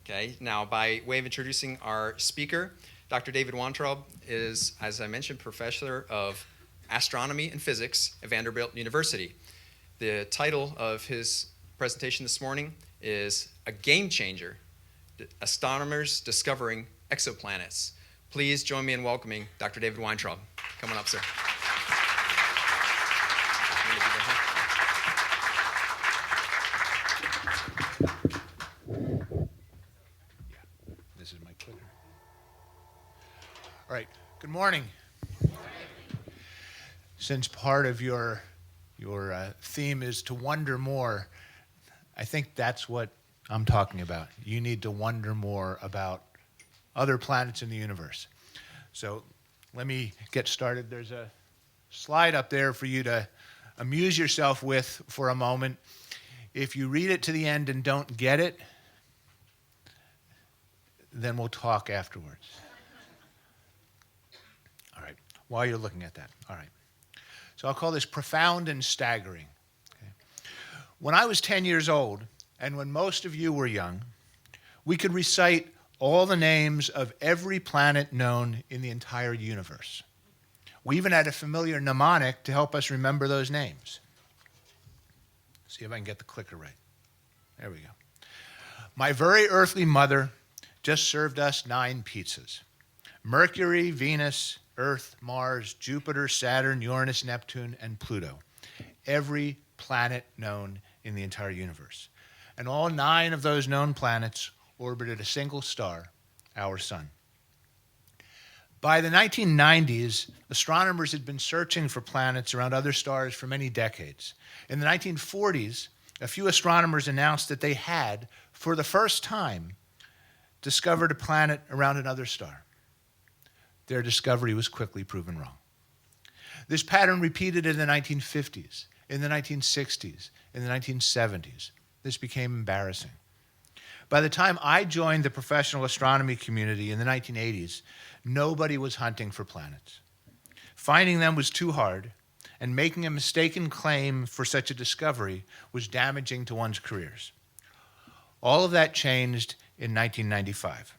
Okay, now by way of introducing our speaker, Dr. David Weintraub is, as I mentioned, professor of astronomy and physics at Vanderbilt University. The title of his presentation this morning is A Game Changer, Astronomers Discovering Exo-Planets. Please join me in welcoming Dr. David Weintraub. Come on up, sir. This is my clicker. All right, good morning. Since part of your theme is to wonder more, I think that's what I'm talking about. You need to wonder more about other planets in the universe. So let me get started. There's a slide up there for you to amuse yourself with for a moment. If you read it to the end and don't get it, then we'll talk afterwards. All right, while you're looking at that. All right. So I'll call this profound and staggering. Okay. When I was 10 years old, and when most of you were young, we could recite all the names of every planet known in the entire universe. We even had a familiar mnemonic to help us remember those names. See if I can get the clicker right. There we go. My very earthly mother just served us 9 pizzas. Mercury, Venus, Earth, Mars, Jupiter, Saturn, Uranus, Neptune, and Pluto. Every planet known in the entire universe. And all 9 of those known planets orbited a single star, our sun. By the 1990s, astronomers had been searching for planets around other stars for many decades. In the 1940s, a few astronomers announced that they had, for the first time, discovered a planet around another star. Their discovery was quickly proven wrong. This pattern repeated in the 1950s, in the 1960s, in the 1970s. This became embarrassing. By the time I joined the professional astronomy community in the 1980s, nobody was hunting for planets. Finding them was too hard, and making a mistaken claim for such a discovery was damaging to one's careers. All of that changed in 1995.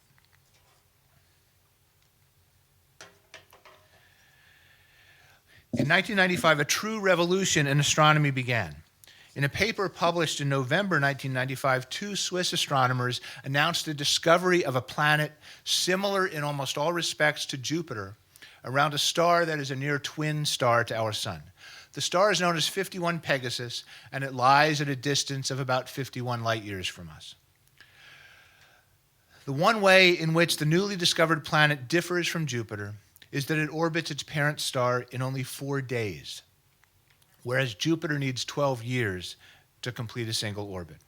In 1995, a true revolution in astronomy began. In a paper published in November 1995, 2 Swiss astronomers announced the discovery of a planet similar in almost all respects to Jupiter, around a star that is a near twin star to our sun. The star is known as 51 Pegasus, and it lies at a distance of about 51 light years from us. The one way in which the newly discovered planet differs from Jupiter is that it orbits its parent star in only 4 days, whereas Jupiter needs 12 years to complete a single orbit.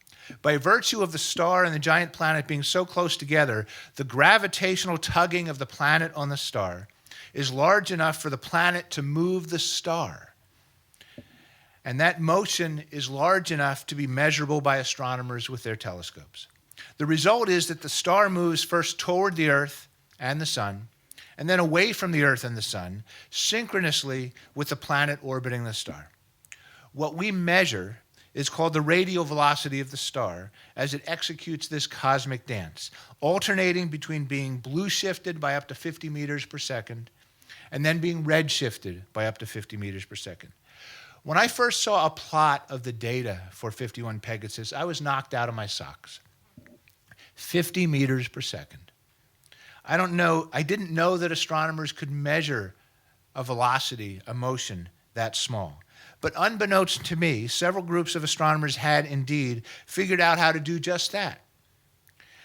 By virtue of the star and the giant planet being so close together, the gravitational tugging of the planet on the star is large enough for the planet to move the star. And that motion is large enough to be measurable by astronomers with their telescopes. The result is that the star moves first toward the Earth and the sun, and then away from the Earth and the sun, synchronously with the planet orbiting the star. What we measure is called the radial velocity of the star as it executes this cosmic dance, alternating between being blue shifted by up to 50 meters per second and then being red shifted by up to 50 meters per second. When I first saw a plot of the data for 51 Pegasus, I was knocked out of my socks. 50 meters per second. I didn't know that astronomers could measure a velocity, a motion that small. But unbeknownst to me, several groups of astronomers had indeed figured out how to do just that.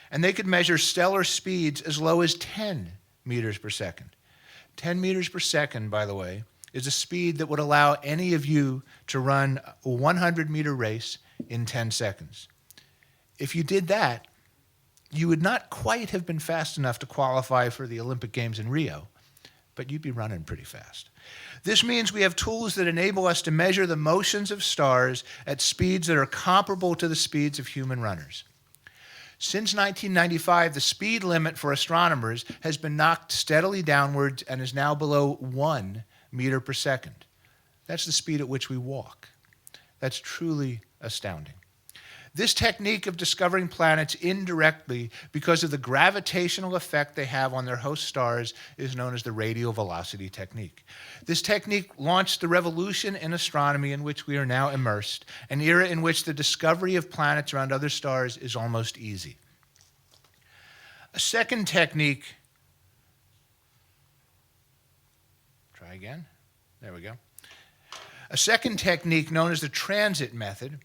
And they could measure stellar speeds as low as 10 meters per second. 10 meters per second, by the way, is a speed that would allow any of you to run a 100-meter race in 10 seconds. If you did that, you would not quite have been fast enough to qualify for the Olympic Games in Rio, but you'd be running pretty fast. This means we have tools that enable us to measure the motions of stars at speeds that are comparable to the speeds of human runners. Since 1995, the speed limit for astronomers has been knocked steadily downwards and is now below 1 meter per second. That's the speed at which we walk. That's truly astounding. This technique of discovering planets indirectly because of the gravitational effect they have on their host stars is known as the radial velocity technique. This technique launched the revolution in astronomy in which we are now immersed, an era in which the discovery of planets around other stars is almost easy. A second technique, try again, there we go. A second technique known as the transit method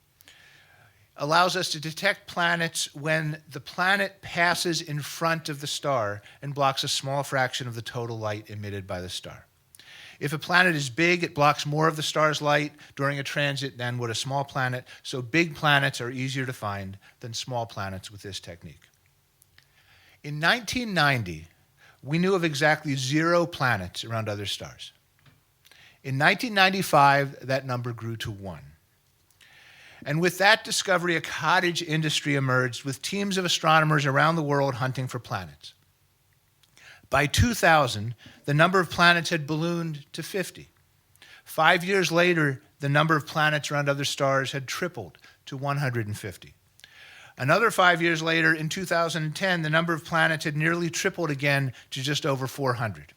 allows us to detect planets when the planet passes in front of the star and blocks a small fraction of the total light emitted by the star. If a planet is big, it blocks more of the star's light during a transit than would a small planet, so big planets are easier to find than small planets with this technique. In 1990, we knew of exactly 0 planets around other stars. In 1995, that number grew to 1. And with that discovery, a cottage industry emerged with teams of astronomers around the world hunting for planets. By 2000, the number of planets had ballooned to 50. 5 years later, the number of planets around other stars had tripled to 150. Another 5 years later, in 2010, the number of planets had nearly tripled again to just over 400.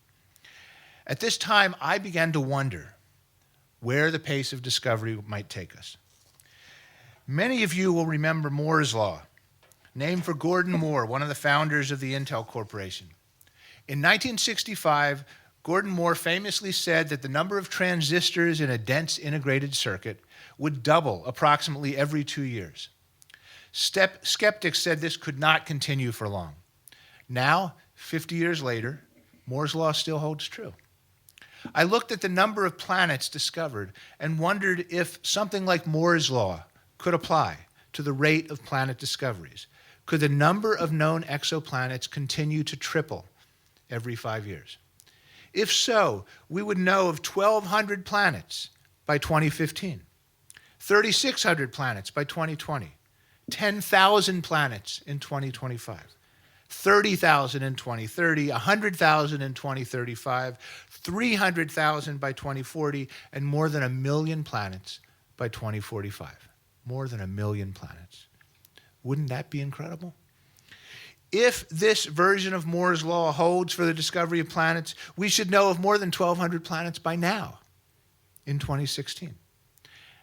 At this time, I began to wonder where the pace of discovery might take us. Many of you will remember Moore's Law, named for Gordon Moore, one of the founders of the Intel Corporation. In 1965, Gordon Moore famously said that the number of transistors in a dense integrated circuit would double approximately every 2 years. Skeptics said this could not continue for long. Now, 50 years later, Moore's Law still holds true. I looked at the number of planets discovered and wondered if something like Moore's Law could apply to the rate of planet discoveries. Could the number of known exoplanets continue to triple every 5 years? If so, we would know of 1,200 planets by 2015, 3,600 planets by 2020, 10,000 planets in 2025, 30,000 in 2030, 100,000 in 2035, 300,000 by 2040, and more than 1 million planets by 2045. More than 1 million planets. Wouldn't that be incredible? If this version of Moore's Law holds for the discovery of planets, we should know of more than 1,200 planets by now, in 2016.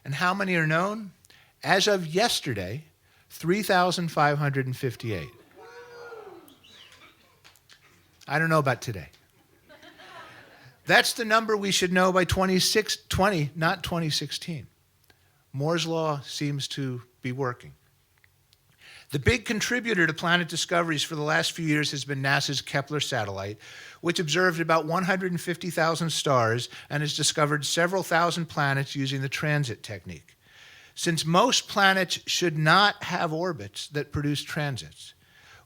And how many are known? As of yesterday, 3,558. I don't know about today. That's the number we should know by 2020, not 2016. Moore's Law seems to be working. The big contributor to planet discoveries for the last few years has been NASA's Kepler satellite, which observed about 150,000 stars and has discovered several thousand planets using the transit technique. Since most planets should not have orbits that produce transits,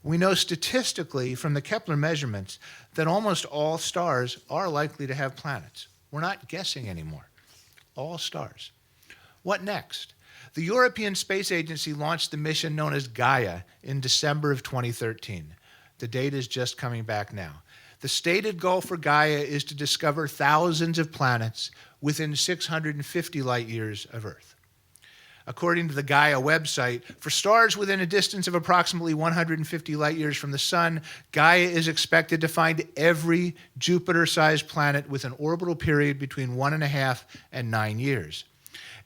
we know statistically from the Kepler measurements that almost all stars are likely to have planets. We're not guessing anymore. All stars. What next? The European Space Agency launched the mission known as Gaia in December of 2013. The data is just coming back now. The stated goal for Gaia is to discover thousands of planets within 650 light years of Earth. According to the Gaia website, for stars within a distance of approximately 150 light years from the Sun, Gaia is expected to find every Jupiter-sized planet with an orbital period between 1.5 and 9 years.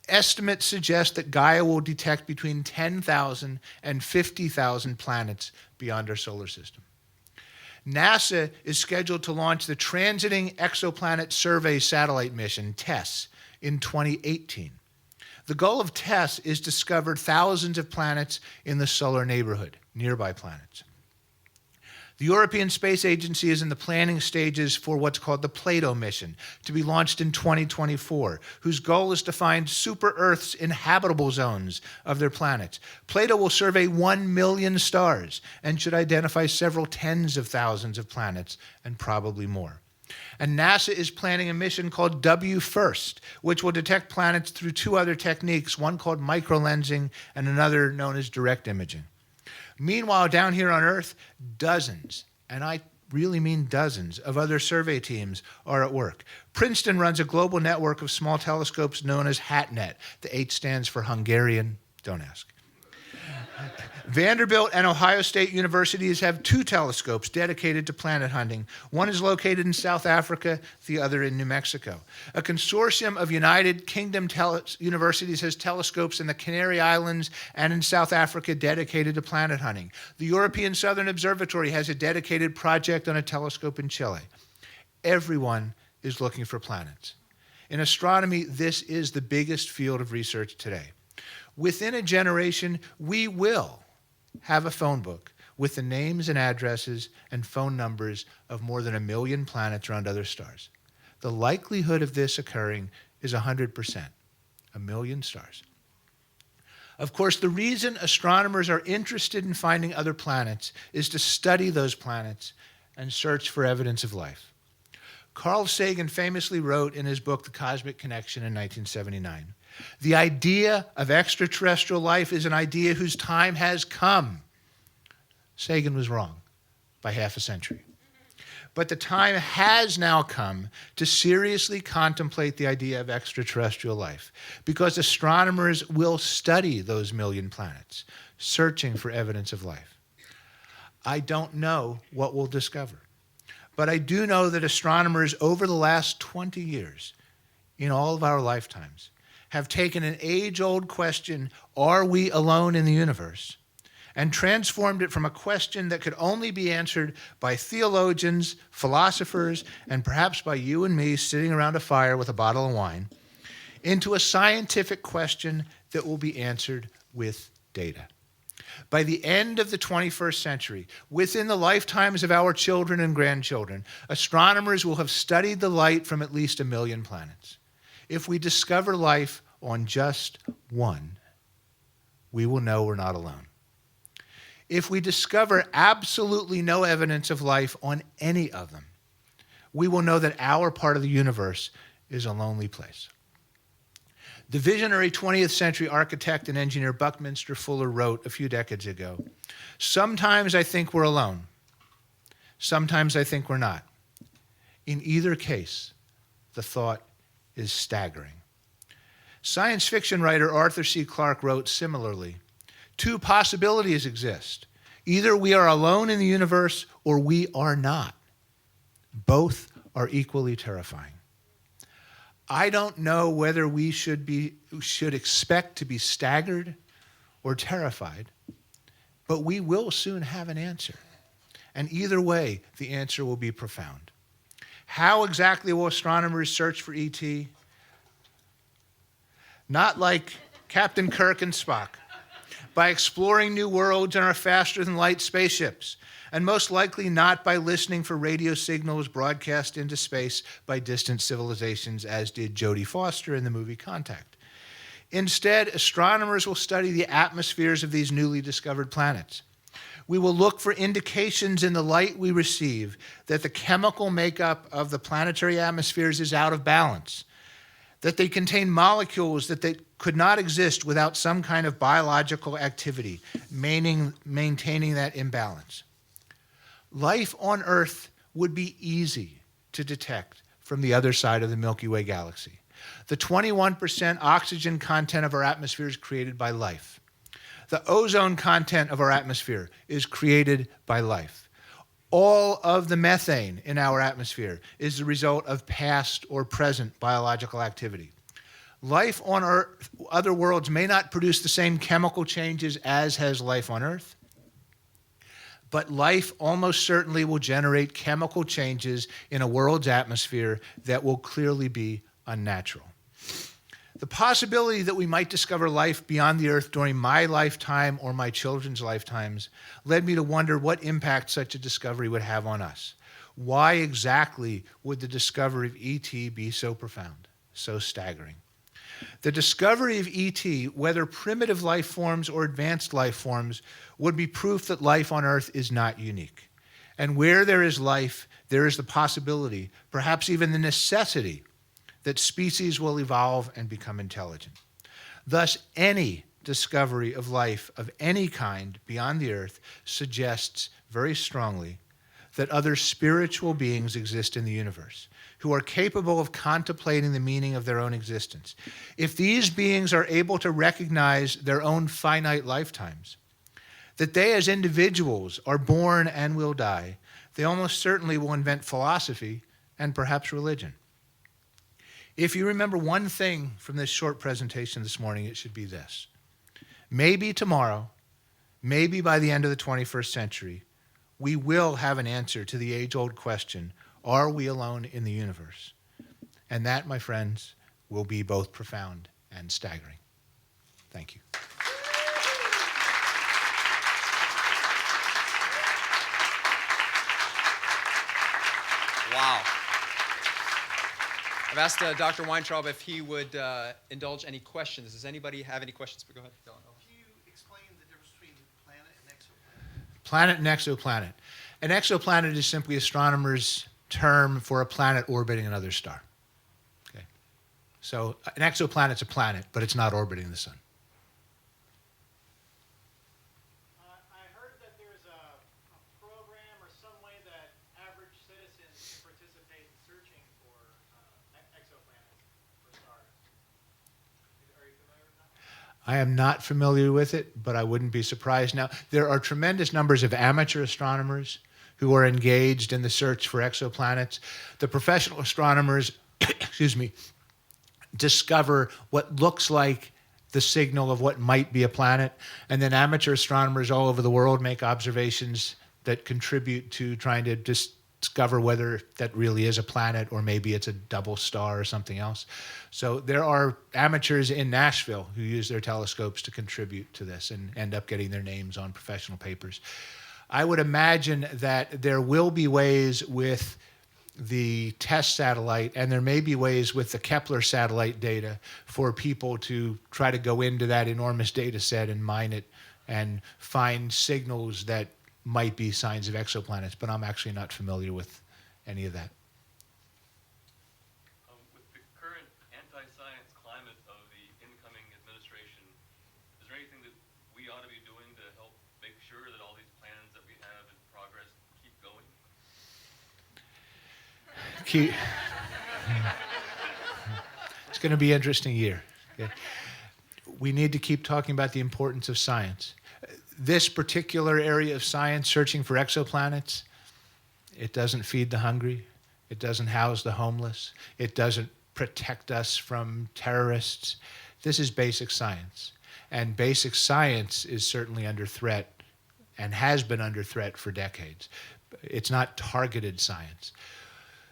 Estimates suggest that Gaia will detect between 10,000 and 50,000 planets beyond our solar system. NASA is scheduled to launch the Transiting Exoplanet Survey Satellite Mission, TESS, in 2018. The goal of TESS is to discover thousands of planets in the solar neighborhood, nearby planets. The European Space Agency is in the planning stages for what's called the Plato mission, to be launched in 2024, whose goal is to find super-Earths in habitable zones of their planets. Plato will survey 1 million stars and should identify several tens of thousands of planets, and probably more. And NASA is planning a mission called WFIRST, which will detect planets through 2 other techniques, one called microlensing and another known as direct imaging. Meanwhile, down here on Earth, dozens, and I really mean dozens, of other survey teams are at work. Princeton runs a global network of small telescopes known as HATNet. The H stands for Hungarian, don't ask. Vanderbilt and Ohio State universities have 2 telescopes dedicated to planet hunting. One is located in South Africa, the other in New Mexico. A consortium of United Kingdom universities has telescopes in the Canary Islands and in South Africa dedicated to planet hunting. The European Southern Observatory has a dedicated project on a telescope in Chile. Everyone is looking for planets. In astronomy, this is the biggest field of research today. Within a generation, we will have a phone book with the names and addresses and phone numbers of more than 1 million planets around other stars. The likelihood of this occurring is 100%, 1 million stars. Of course, the reason astronomers are interested in finding other planets is to study those planets and search for evidence of life. Carl Sagan famously wrote in his book, The Cosmic Connection, in 1979, "The idea of extraterrestrial life is an idea whose time has come." Sagan was wrong by half a century. But the time has now come to seriously contemplate the idea of extraterrestrial life, because astronomers will study those 1 million planets, searching for evidence of life. I don't know what we'll discover, but I do know that astronomers over the last 20 years, in all of our lifetimes, have taken an age-old question, are we alone in the universe, and transformed it from a question that could only be answered by theologians, philosophers, and perhaps by you and me sitting around a fire with a bottle of wine, into a scientific question that will be answered with data. By the end of the 21st century, within the lifetimes of our children and grandchildren, astronomers will have studied the light from at least 1 million planets. If we discover life on just one, we will know we're not alone. If we discover absolutely no evidence of life on any of them, we will know that our part of the universe is a lonely place. The visionary 20th century architect and engineer Buckminster Fuller wrote a few decades ago, "Sometimes I think we're alone. Sometimes I think we're not. In either case, the thought is staggering." Science fiction writer Arthur C. Clarke wrote similarly, "Two possibilities exist. Either we are alone in the universe or we are not. Both are equally terrifying." I don't know whether we should expect to be staggered or terrified, but we will soon have an answer. And either way, the answer will be profound. How exactly will astronomers search for ET? Not like Captain Kirk and Spock, by exploring new worlds in our faster-than-light spaceships, and most likely not by listening for radio signals broadcast into space by distant civilizations, as did Jodie Foster in the movie Contact. Instead, astronomers will study the atmospheres of these newly discovered planets. We will look for indications in the light we receive that the chemical makeup of the planetary atmospheres is out of balance, that they contain molecules that they could not exist without some kind of biological activity, maintaining that imbalance. Life on Earth would be easy to detect from the other side of the Milky Way galaxy. The 21% oxygen content of our atmosphere is created by life. The ozone content of our atmosphere is created by life. All of the methane in our atmosphere is the result of past or present biological activity. Life on Earth, other worlds may not produce the same chemical changes as has life on Earth, but life almost certainly will generate chemical changes in a world's atmosphere that will clearly be unnatural. The possibility that we might discover life beyond the Earth during my lifetime or my children's lifetimes led me to wonder what impact such a discovery would have on us. Why exactly would the discovery of ET be so profound, so staggering? The discovery of ET, whether primitive life forms or advanced life forms, would be proof that life on Earth is not unique. And where there is life, there is the possibility, perhaps even the necessity, that species will evolve and become intelligent. Thus, any discovery of life of any kind beyond the Earth suggests very strongly that other spiritual beings exist in the universe, who are capable of contemplating the meaning of their own existence. If these beings are able to recognize their own finite lifetimes, that they as individuals are born and will die, they almost certainly will invent philosophy and perhaps religion. If you remember one thing from this short presentation this morning, it should be this. Maybe tomorrow, maybe by the end of the 21st century, we will have an answer to the age-old question, are we alone in the universe? And that, my friends, will be both profound and staggering. Thank you. Wow. I've asked Dr. Weintraub if he would indulge any questions. Does anybody have any questions? Go ahead, Dylan. Can you explain the difference between planet and exoplanet? Planet and exoplanet. An exoplanet is simply astronomers' term for a planet orbiting another star. Okay. So an exoplanet's a planet, but it's not orbiting the sun. I heard that there's a program or some way that average citizens can participate in searching for exoplanets or stars. Are you familiar with that? I am not familiar with it, but I wouldn't be surprised. Now, there are tremendous numbers of amateur astronomers who are engaged in the search for exoplanets. The professional astronomers, excuse me, discover what looks like the signal of what might be a planet, and then amateur astronomers all over the world make observations that contribute to trying to discover whether that really is a planet or maybe it's a double star or something else. So there are amateurs in Nashville who use their telescopes to contribute to this and end up getting their names on professional papers. I would imagine that there will be ways with the TESS satellite, and there may be ways with the Kepler satellite data for people to try to go into that enormous data set and mine it and find signals that might be signs of exoplanets, but I'm actually not familiar with any of that. With the current anti-science climate of the incoming administration, is there anything that we ought to be doing to help make sure that all these plans that we have in progress keep going? It's going to be an interesting year. Okay? We need to keep talking about the importance of science. This particular area of science, searching for exoplanets, it doesn't feed the hungry. It doesn't house the homeless. It doesn't protect us from terrorists. This is basic science. And basic science is certainly under threat and has been under threat for decades. It's not targeted science.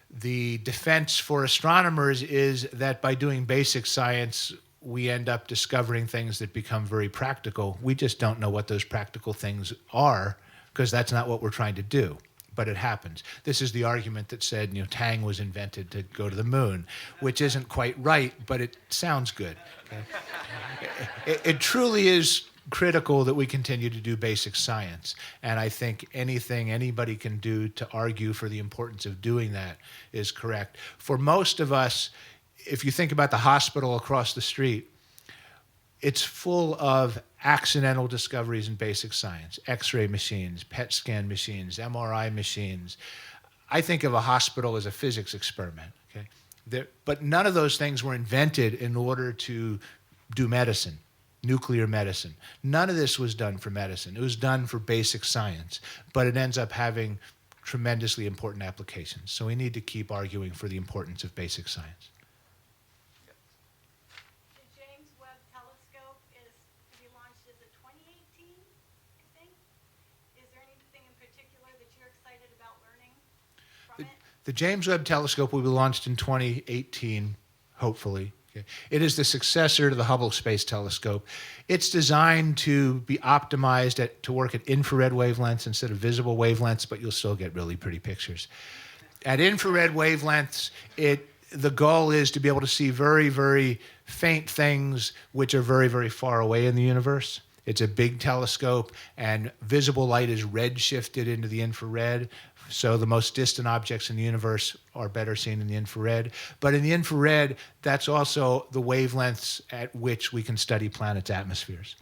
The defense for astronomers is that by doing basic science, we end up discovering things that become very practical. We just don't know what those practical things are because that's not what we're trying to do, but it happens. This is the argument that said, Tang was invented to go to the moon, which isn't quite right, but it sounds good. Okay? It truly is critical that we continue to do basic science, and I think anything anybody can do to argue for the importance of doing that is correct. For most of us, if you think about the hospital across the street, it's full of accidental discoveries in basic science, X-ray machines, PET scan machines, MRI machines. I think of a hospital as a physics experiment. Okay? But none of those things were invented in order to do medicine, nuclear medicine. None of this was done for medicine. It was done for basic science, but it ends up having tremendously important applications. So we need to keep arguing for the importance of basic science. The James Webb Telescope is to be launched as a 2018, I think. Is there anything in particular that you're excited about learning from it? The James Webb Telescope will be launched in 2018, hopefully. Okay. It is the successor to the Hubble Space Telescope. It's designed to be optimized to work at infrared wavelengths instead of visible wavelengths, but you'll still get really pretty pictures. At infrared wavelengths, the goal is to be able to see very, very faint things which are very, very far away in the universe. It's a big telescope, and visible light is redshifted into the infrared. So the most distant objects in the universe are better seen in the infrared. But in the infrared, that's also the wavelengths at which we can study planets' atmospheres.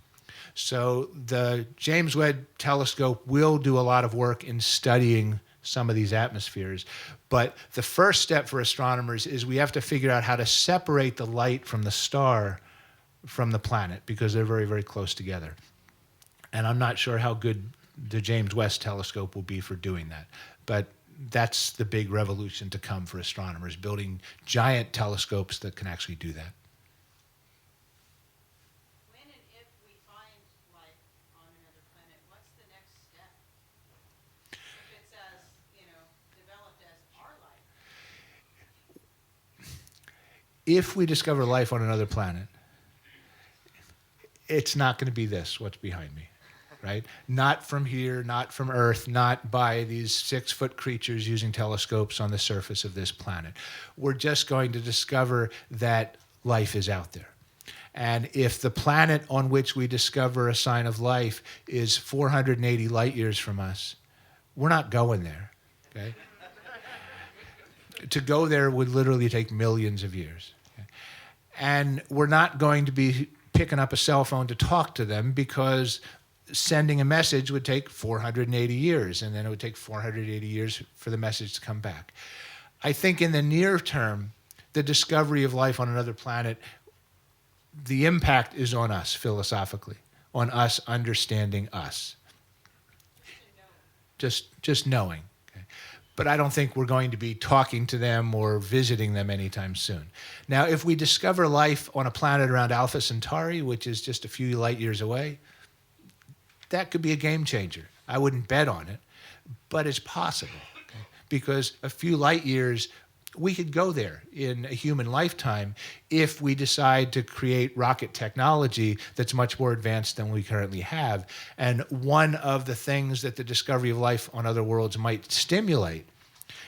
So the James Webb Telescope will do a lot of work in studying some of these atmospheres. But the first step for astronomers is we have to figure out how to separate the light from the star from the planet because they're very, very close together. And I'm not sure how good the James West Telescope will be for doing that. But that's the big revolution to come for astronomers, building giant telescopes that can actually do that. When and if we find life on another planet, what's the next step? If it's as, developed as our life. If we discover life on another planet, it's not going to be this, what's behind me, right? Not from here, not from Earth, not by these 6-foot creatures using telescopes on the surface of this planet. We're just going to discover that life is out there. And if the planet on which we discover a sign of life is 480 light years from us, we're not going there, okay? To go there would literally take millions of years. Okay? And we're not going to be picking up a cell phone to talk to them, because sending a message would take 480 years, and then it would take 480 years for the message to come back. I think in the near term, the discovery of life on another planet, the impact is on us philosophically, on us understanding us. Just knowing. Okay? But I don't think we're going to be talking to them or visiting them anytime soon. Now, if we discover life on a planet around Alpha Centauri, which is just a few light years away, that could be a game changer. I wouldn't bet on it, but it's possible. Okay? Because a few light years, we could go there in a human lifetime if we decide to create rocket technology that's much more advanced than we currently have. And one of the things that the discovery of life on other worlds might stimulate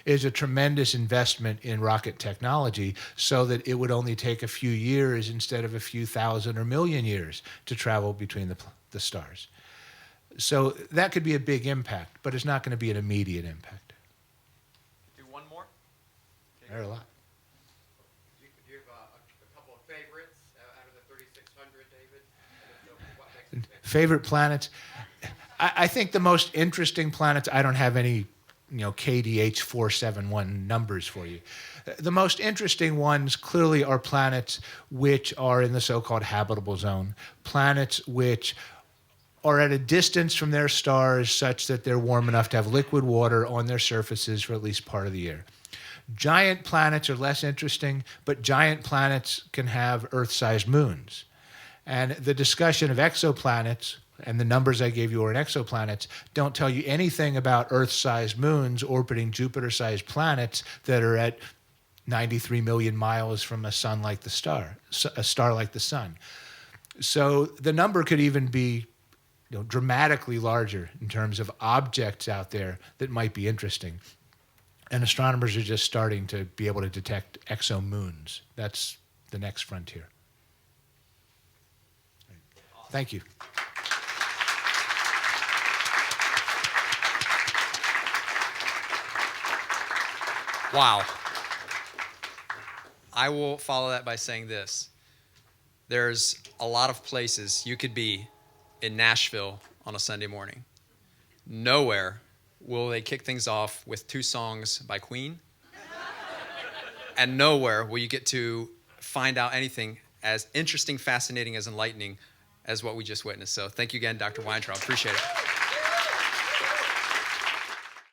is a tremendous investment in rocket technology, so that it would only take a few years instead of a few thousand or million years to travel between the stars. So that could be a big impact, but it's not going to be an immediate impact. Do one more? There are a lot. Do you have a couple of favorites out of the 3,600, David? And if so, what makes them Favorite planets? I think the most interesting planets, I don't have any KDH 471 numbers for you. The most interesting ones clearly are planets which are in the so-called habitable zone, planets which are at a distance from their stars such that they're warm enough to have liquid water on their surfaces for at least part of the year. Giant planets are less interesting, but giant planets can have Earth-sized moons. And the discussion of exoplanets, and the numbers I gave you are in exoplanets, don't tell you anything about Earth-sized moons orbiting Jupiter-sized planets that are at 93 million miles from a star like the sun. So the number could even be dramatically larger in terms of objects out there that might be interesting. And astronomers are just starting to be able to detect exomoons. That's the next frontier. Thank you. Wow. I will follow that by saying this. There's a lot of places you could be in Nashville on a Sunday morning. Nowhere will they kick things off with 2 songs by Queen. And nowhere will you get to find out anything as interesting, fascinating, as enlightening as what we just witnessed. So thank you again, Dr. Weintraub. Appreciate it.